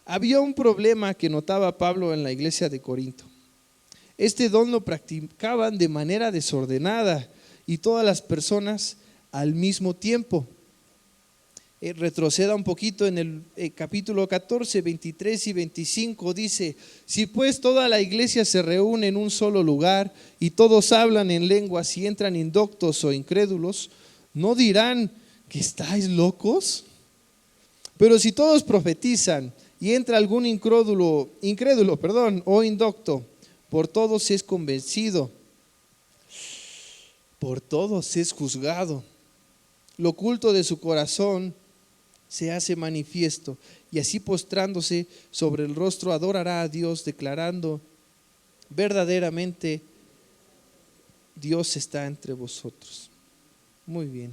Había un problema que notaba Pablo en la iglesia de Corinto. Este don lo practicaban de manera desordenada y todas las personas al mismo tiempo. Retroceda un poquito en el capítulo 14, 23 y 25, dice: si pues toda la iglesia se reúne en un solo lugar y todos hablan en lenguas y entran indoctos o incrédulos, ¿no dirán que estáis locos? Pero si todos profetizan y entra algún incrédulo, o indocto, por todos es convencido, por todos es juzgado. lo oculto de su corazón se hace manifiesto, y así postrándose sobre el rostro adorará a Dios, declarando: verdaderamente Dios está entre vosotros. Muy bien.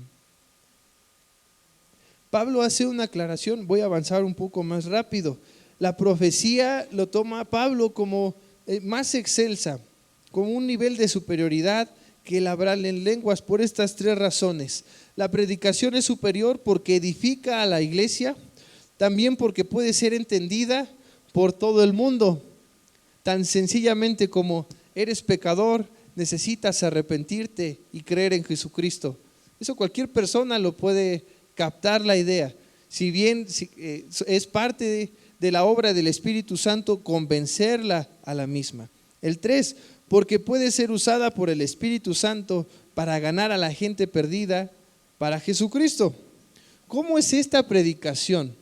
Pablo hace una aclaración, voy a avanzar un poco más rápido. La profecía lo toma Pablo como más excelsa, como un nivel de superioridad que el hablar en lenguas, por estas tres razones. La predicación es superior porque edifica a la iglesia, también porque puede ser entendida por todo el mundo, tan sencillamente como: eres pecador, necesitas arrepentirte y creer en Jesucristo. Eso cualquier persona lo puede captar la idea. Si bien es parte de la obra del Espíritu Santo convencerla a la misma. El 3, porque puede ser usada por el Espíritu Santo para ganar a la gente perdida para Jesucristo. ¿Cómo es esta predicación?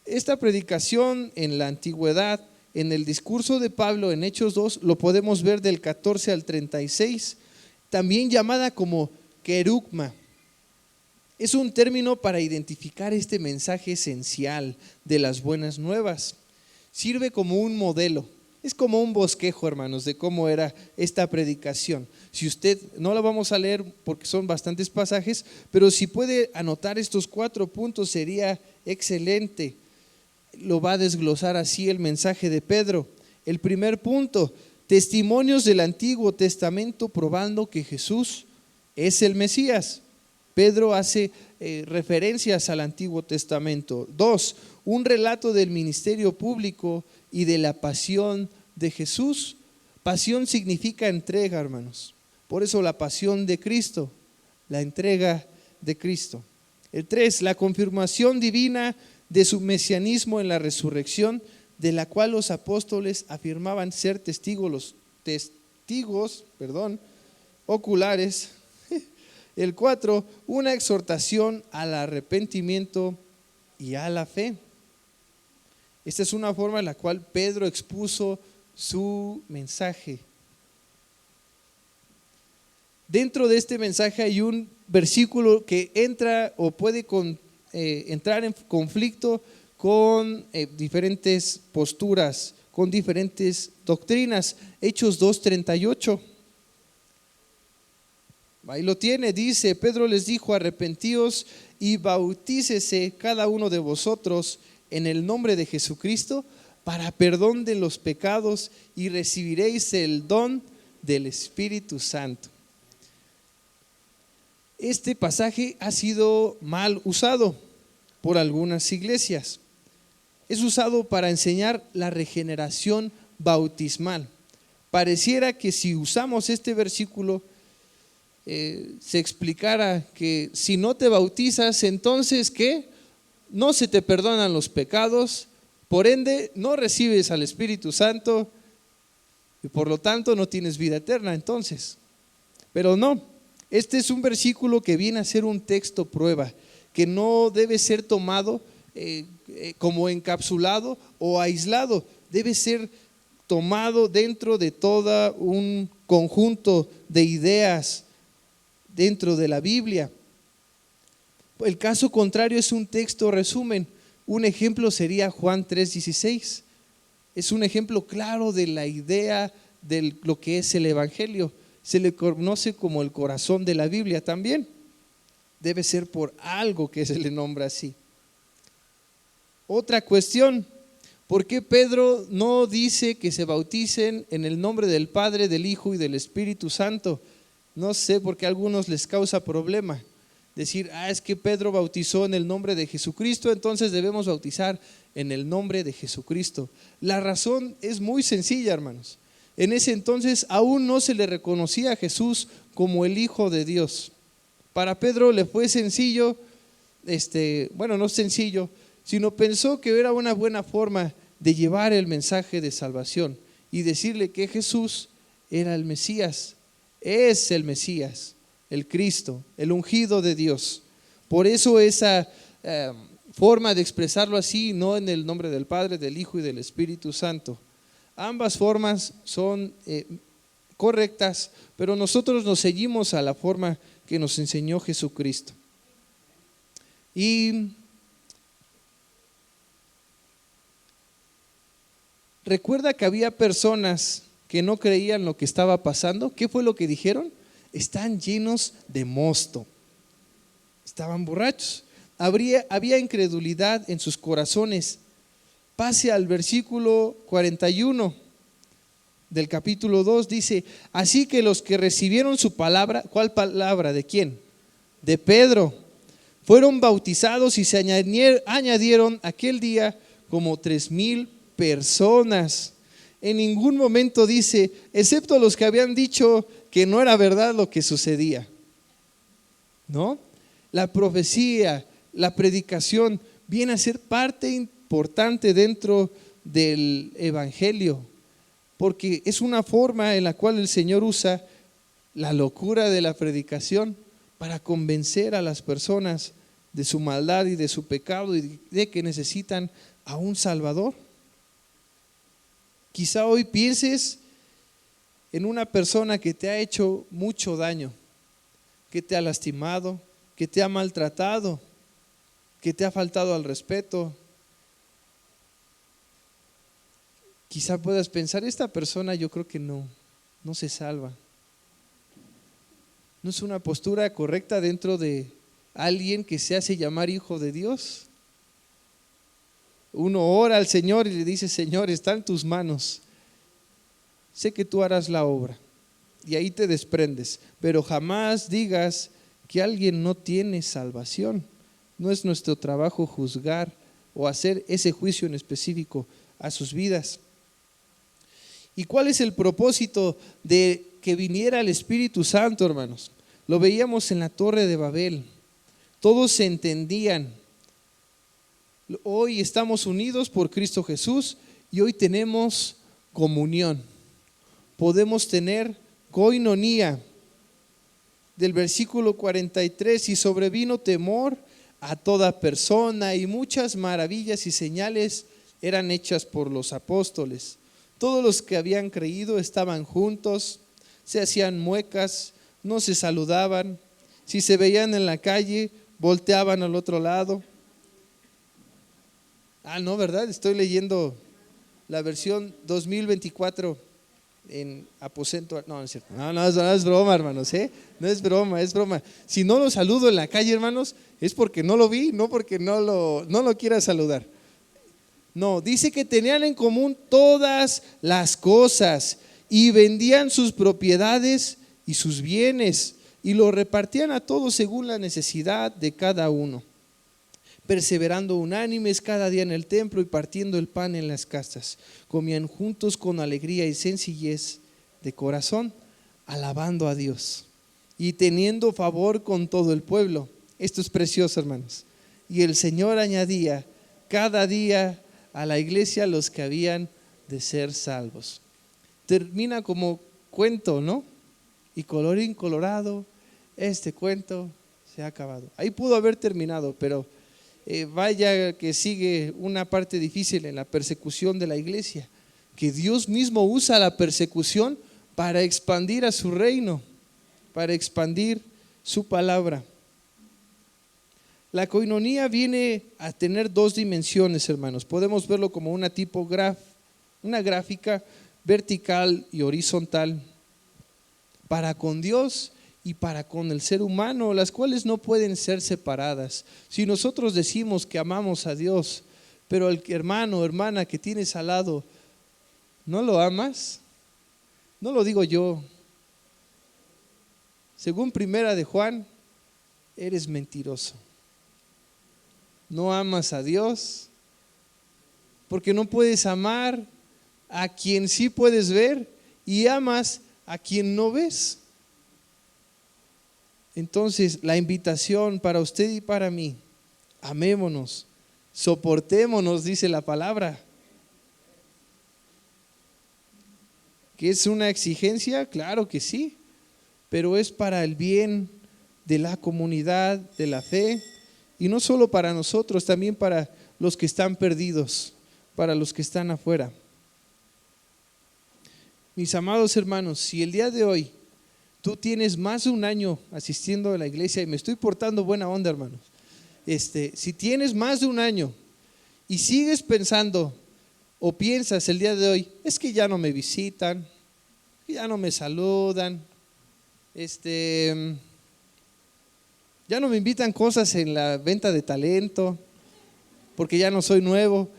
Esta predicación en la antigüedad, en el discurso de Pablo en Hechos 2, lo podemos ver del 14 al 36, también llamada como querugma. Es un término para identificar este mensaje esencial de las buenas nuevas. Sirve como un modelo. Es como un bosquejo, hermanos, de cómo era esta predicación. Si usted, no la vamos a leer porque son bastantes pasajes, pero si puede anotar estos 4 puntos sería excelente. Lo va a desglosar así el mensaje de Pedro. El primer punto: testimonios del Antiguo Testamento probando que Jesús es el Mesías. Pedro hace referencias al Antiguo Testamento. 2, un relato del ministerio público y de la pasión de Jesús. Pasión significa entrega, hermanos. Por eso la pasión de Cristo, la entrega de Cristo. El 3, la confirmación divina de su mesianismo en la resurrección, de la cual los apóstoles afirmaban ser testigos oculares. El 4, una exhortación al arrepentimiento y a la fe. Esta es una forma en la cual Pedro expuso su mensaje. Dentro de este mensaje hay un versículo que entra o puede entrar en conflicto con diferentes posturas, con diferentes doctrinas. Hechos 2:38. Ahí lo tiene, dice: Pedro les dijo: arrepentíos y bautícese cada uno de vosotros en el nombre de Jesucristo para perdón de los pecados y recibiréis el don del Espíritu Santo. Este pasaje ha sido mal usado por algunas iglesias. Es usado para enseñar la regeneración bautismal. Pareciera que si usamos este versículo se explicara que si no te bautizas, entonces ¿qué? No se te perdonan los pecados, por ende no recibes al Espíritu Santo y por lo tanto no tienes vida eterna entonces. Pero no, este es un versículo que viene a ser un texto prueba, que no debe ser tomado como encapsulado o aislado, debe ser tomado dentro de todo un conjunto de ideas dentro de la Biblia. El caso contrario es un texto resumen. Un ejemplo sería Juan 3:16. Es un ejemplo claro de la idea de lo que es el Evangelio. Se le conoce como el corazón de la Biblia también. Debe ser por algo que se le nombra así. Otra cuestión: ¿por qué Pedro no dice que se bauticen en el nombre del Padre, del Hijo y del Espíritu Santo? No sé, porque a algunos les causa problema decir: es que Pedro bautizó en el nombre de Jesucristo, entonces debemos bautizar en el nombre de Jesucristo. La razón es muy sencilla, hermanos. En ese entonces aún no se le reconocía a Jesús como el Hijo de Dios. Para Pedro le fue sencillo, no sencillo, sino pensó que era una buena forma de llevar el mensaje de salvación y decirle que Jesús era el Mesías. Es el Mesías, el Cristo, el ungido de Dios. Por eso esa forma de expresarlo así, no en el nombre del Padre, del Hijo y del Espíritu Santo. Ambas formas son correctas, pero nosotros nos seguimos a la forma que nos enseñó Jesucristo. Y recuerda que había personas que no creían lo que estaba pasando. ¿Qué fue lo que dijeron? Están llenos de mosto. Estaban borrachos. Había incredulidad en sus corazones. Pase al versículo 41 del capítulo 2, dice: así que los que recibieron su palabra, ¿cuál palabra? ¿De quién? De Pedro. Fueron bautizados y se añadieron aquel día como 3,000 personas. En ningún momento dice, excepto los que habían dicho que no era verdad lo que sucedía. ¿No? La profecía, la predicación viene a ser parte importante dentro del evangelio, porque es una forma en la cual el Señor usa la locura de la predicación para convencer a las personas de su maldad y de su pecado y de que necesitan a un Salvador. Quizá hoy pienses en una persona que te ha hecho mucho daño, que te ha lastimado, que te ha maltratado, que te ha faltado al respeto. Quizá puedas pensar, esta persona yo creo que no se salva. ¿No es una postura correcta dentro de alguien que se hace llamar hijo de Dios? Uno ora al Señor y le dice: Señor, está en tus manos, sé que tú harás la obra, y ahí te desprendes, pero jamás digas que alguien no tiene salvación. No es nuestro trabajo juzgar o hacer ese juicio en específico a sus vidas. ¿Y cuál es el propósito de que viniera el Espíritu Santo, hermanos? Lo veíamos en la Torre de Babel. Todos se entendían. Hoy estamos unidos por Cristo Jesús y hoy tenemos comunión. Podemos tener koinonía. Del versículo 43, y sobrevino temor a toda persona, y muchas maravillas y señales eran hechas por los apóstoles. Todos los que habían creído estaban juntos, se hacían muecas, no se saludaban. Si se veían en la calle, volteaban al otro lado. No, ¿verdad? Estoy leyendo la versión 2024 en aposento. No, no es cierto. No es broma, hermanos, no es broma, es broma. Si no lo saludo en la calle, hermanos, es porque no lo vi, no porque no lo quiera saludar. No, dice que tenían en común todas las cosas y vendían sus propiedades y sus bienes y lo repartían a todos según la necesidad de cada uno, perseverando unánimes cada día en el templo y partiendo el pan en las casas. Comían juntos con alegría y sencillez de corazón, alabando a Dios y teniendo favor con todo el pueblo. Esto es precioso, hermanos. Y el Señor añadía cada día a la iglesia los que habían de ser salvos. Termina como cuento, ¿no? Y colorín colorado, este cuento se ha acabado. Ahí pudo haber terminado, pero vaya que sigue una parte difícil en la persecución de la iglesia, que Dios mismo usa la persecución para expandir a su reino, para expandir su palabra. La koinonía viene a tener dos dimensiones, hermanos. Podemos verlo como una gráfica vertical y horizontal, para con Dios y para con el ser humano, las cuales no pueden ser separadas. Si nosotros decimos que amamos a Dios, pero el hermano o hermana que tienes al lado, ¿no lo amas? No lo digo yo. Según Primera de Juan, eres mentiroso. No amas a Dios porque no puedes amar a quien sí puedes ver y amas a quien no ves. Entonces, la invitación para usted y para mí: amémonos, soportémonos, dice la palabra. ¿Que es una exigencia? Claro que sí, pero es para el bien de la comunidad de la fe, y no solo para nosotros, también para los que están perdidos, para los que están afuera. Mis amados hermanos, si el día de hoy tú tienes más de un año asistiendo a la iglesia, y me estoy portando buena onda, hermanos, si tienes más de un año y sigues pensando o piensas el día de hoy, es que ya no me visitan, ya no me saludan, ya no me invitan cosas en la venta de talento, porque ya no soy nuevo.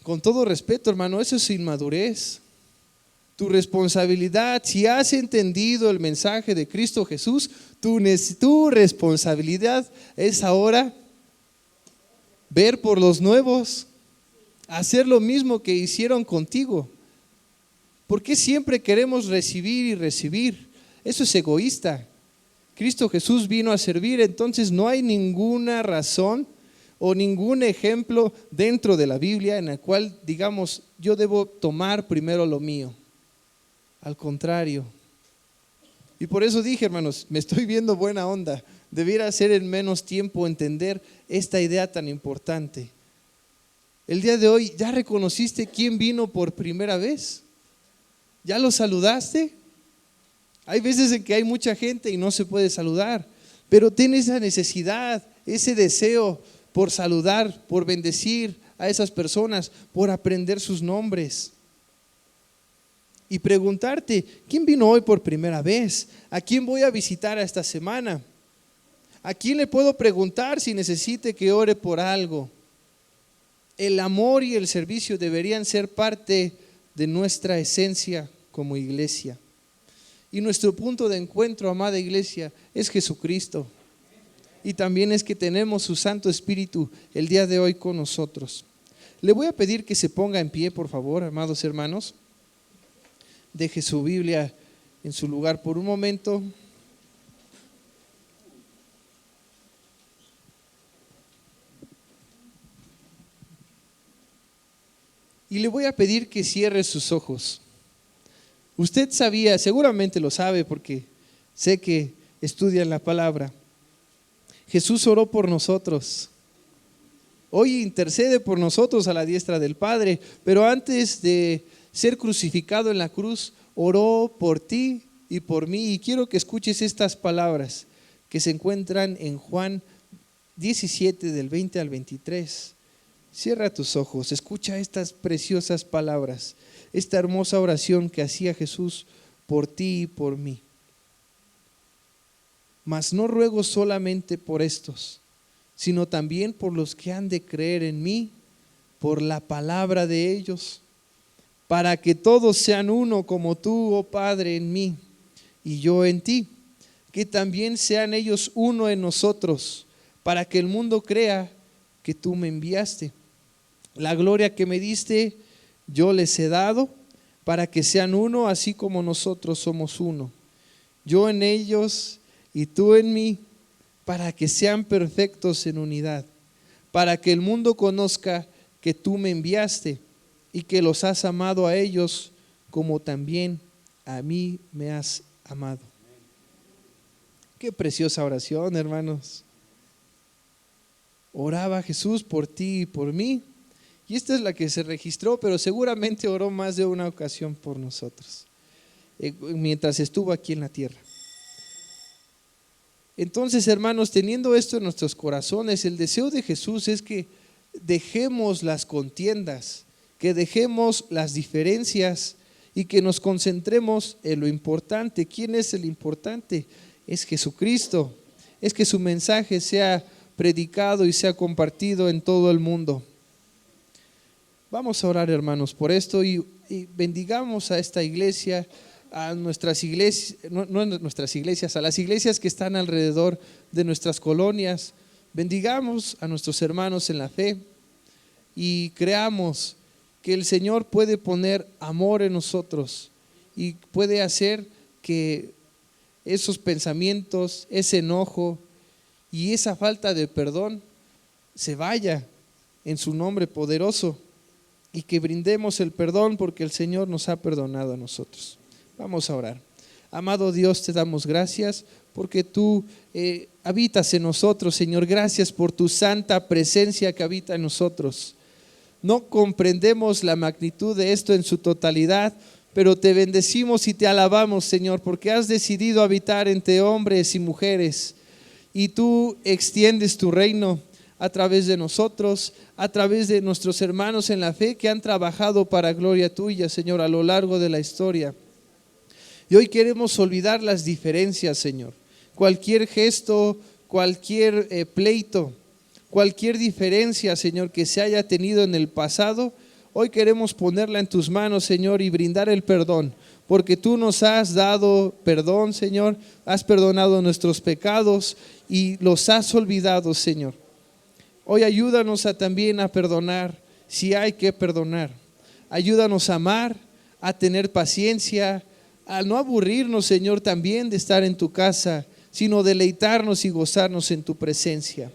Con todo respeto, hermano, eso es inmadurez. Tu responsabilidad, si has entendido el mensaje de Cristo Jesús, tu responsabilidad es ahora ver por los nuevos, hacer lo mismo que hicieron contigo. ¿Por qué siempre queremos recibir y recibir? Eso es egoísta. Cristo Jesús vino a servir, entonces no hay ninguna razón o ningún ejemplo dentro de la Biblia en el cual digamos, yo debo tomar primero lo mío. Al contrario. Y por eso dije, hermanos, me estoy viendo buena onda. Debiera ser en menos tiempo entender esta idea tan importante. El día de hoy, ¿ya reconociste quién vino por primera vez? ¿Ya lo saludaste? Hay veces en que hay mucha gente y no se puede saludar, pero tienes esa necesidad, ese deseo por saludar, por bendecir a esas personas, por aprender sus nombres. Y preguntarte, ¿quién vino hoy por primera vez? ¿A quién voy a visitar esta semana? ¿A quién le puedo preguntar si necesite que ore por algo? El amor y el servicio deberían ser parte de nuestra esencia como iglesia. Y nuestro punto de encuentro, amada iglesia, es Jesucristo. Y también es que tenemos su Santo Espíritu el día de hoy con nosotros. Le voy a pedir que se ponga en pie, por favor, amados hermanos. Deje su Biblia en su lugar por un momento. Y le voy a pedir que cierre sus ojos. Usted sabía, seguramente lo sabe porque sé que estudian la palabra. Jesús oró por nosotros. Hoy intercede por nosotros a la diestra del Padre, pero antes de ser crucificado en la cruz, oró por ti y por mí. Y quiero que escuches estas palabras que se encuentran en Juan 17 del 20 al 23. Cierra tus ojos, escucha estas preciosas palabras, esta hermosa oración que hacía Jesús por ti y por mí. Mas no ruego solamente por estos, sino también por los que han de creer en mí, por la palabra de ellos, para que todos sean uno como tú, oh Padre, en mí y yo en ti, que también sean ellos uno en nosotros, para que el mundo crea que tú me enviaste. La gloria que me diste, yo les he dado, para que sean uno, así como nosotros somos uno. Yo en ellos y tú en mí, para que sean perfectos en unidad, para que el mundo conozca que tú me enviaste y que los has amado a ellos como también a mí me has amado. Qué preciosa oración, hermanos. Oraba Jesús por ti y por mí, y esta es la que se registró, pero seguramente oró más de una ocasión por nosotros, mientras estuvo aquí en la tierra. Entonces, hermanos, teniendo esto en nuestros corazones, el deseo de Jesús es que dejemos las contiendas, que dejemos las diferencias y que nos concentremos en lo importante. ¿Quién es el importante? Es Jesucristo. Es que su mensaje sea predicado y sea compartido en todo el mundo. Vamos a orar, hermanos, por esto y bendigamos a esta iglesia, a nuestras iglesias, no a nuestras iglesias, a las iglesias que están alrededor de nuestras colonias. Bendigamos a nuestros hermanos en la fe y creamos que el Señor puede poner amor en nosotros y puede hacer que esos pensamientos, ese enojo y esa falta de perdón se vaya en su nombre poderoso y que brindemos el perdón porque el Señor nos ha perdonado a nosotros. Vamos a orar. Amado Dios, te damos gracias porque tú habitas en nosotros, Señor. Gracias por tu santa presencia que habita en nosotros. No comprendemos la magnitud de esto en su totalidad, pero te bendecimos y te alabamos, Señor, porque has decidido habitar entre hombres y mujeres y tú extiendes tu reino a través de nosotros, a través de nuestros hermanos en la fe que han trabajado para gloria tuya, Señor, a lo largo de la historia. Y hoy queremos olvidar las diferencias, Señor. Cualquier gesto, cualquier pleito, cualquier diferencia, Señor, que se haya tenido en el pasado, hoy queremos ponerla en tus manos, Señor, y brindar el perdón. Porque tú nos has dado perdón, Señor, has perdonado nuestros pecados y los has olvidado, Señor. Hoy ayúdanos también a perdonar si hay que perdonar. Ayúdanos a amar, a tener paciencia, a no aburrirnos, Señor, también de estar en tu casa, sino deleitarnos y gozarnos en tu presencia.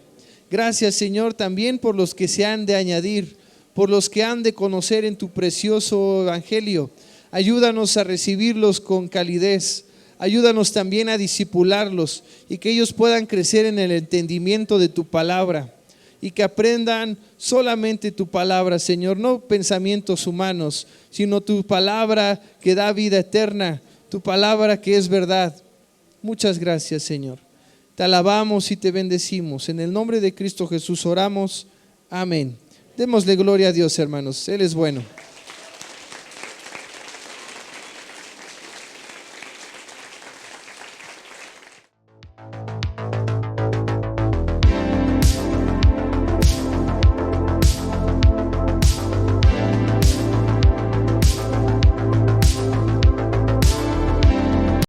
Gracias, Señor, también por los que se han de añadir, por los que han de conocer en tu precioso evangelio. Ayúdanos a recibirlos con calidez. Ayúdanos también a discipularlos y que ellos puedan crecer en el entendimiento de tu palabra y que aprendan solamente tu palabra, Señor, no pensamientos humanos, sino tu palabra que da vida eterna, tu palabra que es verdad. Muchas gracias, Señor. Te alabamos y te bendecimos. En el nombre de Cristo Jesús oramos. Amén. Démosle gloria a Dios, hermanos. Él es bueno.